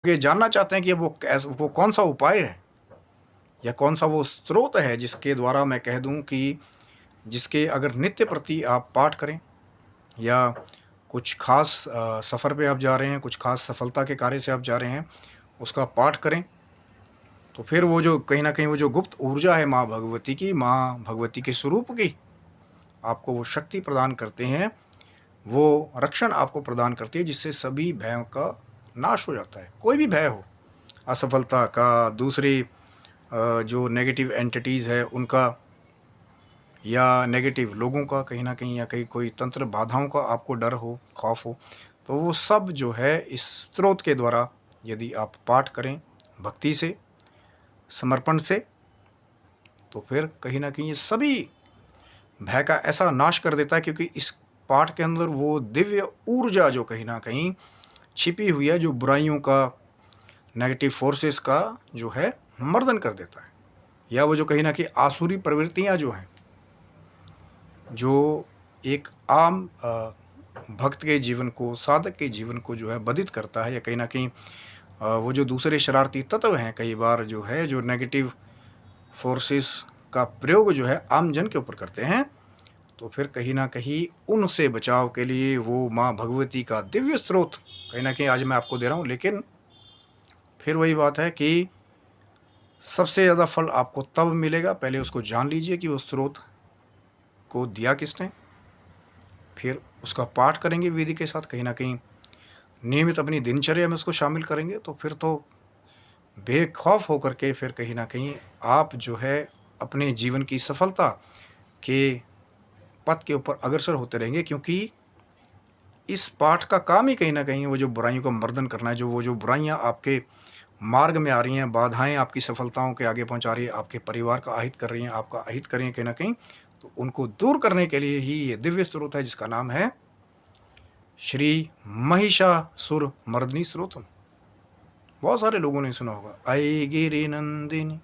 ये जानना चाहते हैं कि वो कौन-सा उपाय है या कौन-सा वो स्रोत है जिसके द्वारा मैं कह दूँ कि जिसके अगर नित्य प्रति आप पाठ करें या कुछ ख़ास सफ़र पे आप जा रहे हैं, कुछ ख़ास सफलता के कार्य से आप जा रहे हैं, उसका पाठ करें, तो फिर वो जो कहीं न कहीं वो जो गुप्त ऊर्जा है माँ भगवती के स्वरूप की, आपको वो शक्ति प्रदान करते हैं, वो रक्षण आपको प्रदान करती है जिससे सभी भयों का नाश हो जाता है। कोई भी भय हो, असफलता का, दूसरी जो नेगेटिव एंटिटीज़ है उनका या नेगेटिव लोगों का कहीं न कहीं या कहीं कोई तंत्र बाधाओं का आपको डर हो, खौफ हो, तो वो सब जो है इस स्रोत के द्वारा यदि आप पाठ करें भक्ति से, समर्पण से, तो फिर कहीं न कहीं ये सभी भय का ऐसा नाश कर देता है क्योंकि इस पाठ के अंदर वो दिव्य ऊर्जा जो कहीं न कहीं छिपी हुई है, जो बुराइयों का, नेगेटिव फ़ोर्सेस का जो है मर्दन कर देता है। या वो जो कहीं न कहीं आसुरी प्रवृत्तियाँ जो हैं, जो एक आम भक्त के जीवन को, साधक के जीवन को जो है बाधित करता है या कहीं न कहीं वो जो दूसरे शरारती तत्व हैं कई बार जो है, जो नेगेटिव फ़ोर्सेस का प्रयोग जो है आम जन के ऊपर करते हैं, तो फिर कहीं न कहीं उनसे बचाव के लिए वो माँ भगवती का दिव्य स्रोत कहीं न कहीं आज मैं आपको दे रहा हूँ। लेकिन फिर वही बात है कि सबसे ज़्यादा फल आपको तब मिलेगा, पहले उसको जान लीजिए कि वो स्रोत को दिया किसने, फिर उसका पाठ करेंगे विधि के साथ, कहीं न कहीं नियमित अपनी दिनचर्या में उसको शामिल करेंगे, तो फिर तो बेखौफ होकर के फिर कहीं न कहीं आप जो है अपने जीवन की सफलता के पथ के ऊपर अग्रसर होते रहेंगे क्योंकि इस पाठ का काम ही कहीं न कहीं वो जो बुराइयों का मर्दन करना है, जो वो जो बुराइयाँ आपके मार्ग में आ रही हैं, बाधाएँ आपकी सफलताओं के आगे पहुँचा रही है, आपके परिवार का अहित कर रही हैं, आपका अहित कर रही हैं कहीं न कहीं, तो उनको दूर करने के लिए ही ये दिव्य स्रोत है जिसका नाम है श्री महिषासुरमर्दिनी स्तोत्रम। बहुत सारे लोगों ने सुना होगा, अये गिरिनंदिनी।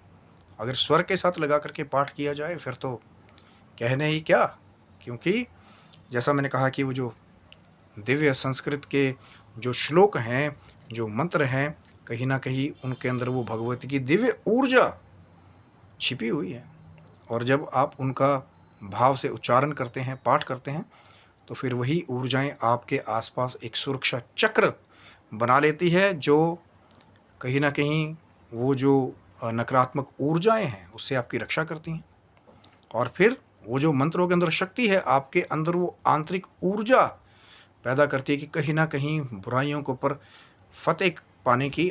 अगर स्वर के साथ लगा करके पाठ किया जाए फिर तो कहने ही क्या, क्योंकि जैसा मैंने कहा कि वो जो दिव्य संस्कृत के जो श्लोक हैं, जो मंत्र हैं, कहीं न कहीं उनके अंदर वो भगवती की दिव्य ऊर्जा छिपी हुई है और जब आप उनका भाव से उच्चारण करते हैं, पाठ करते हैं, तो फिर वही ऊर्जाएँ आपके आस-पास एक सुरक्षा चक्र बना लेती है, जो कहीं न कहीं वो जो नकारात्मक ऊर्जाएँ हैं, उससे आपकी रक्षा करती हैं। और फिर वो जो मंत्रों के अंदर शक्ति है, आपके अंदर वो आंतरिक ऊर्जा पैदा करती है कि कहीं न कहीं बुराइयों के ऊपर फ़तेह पाने की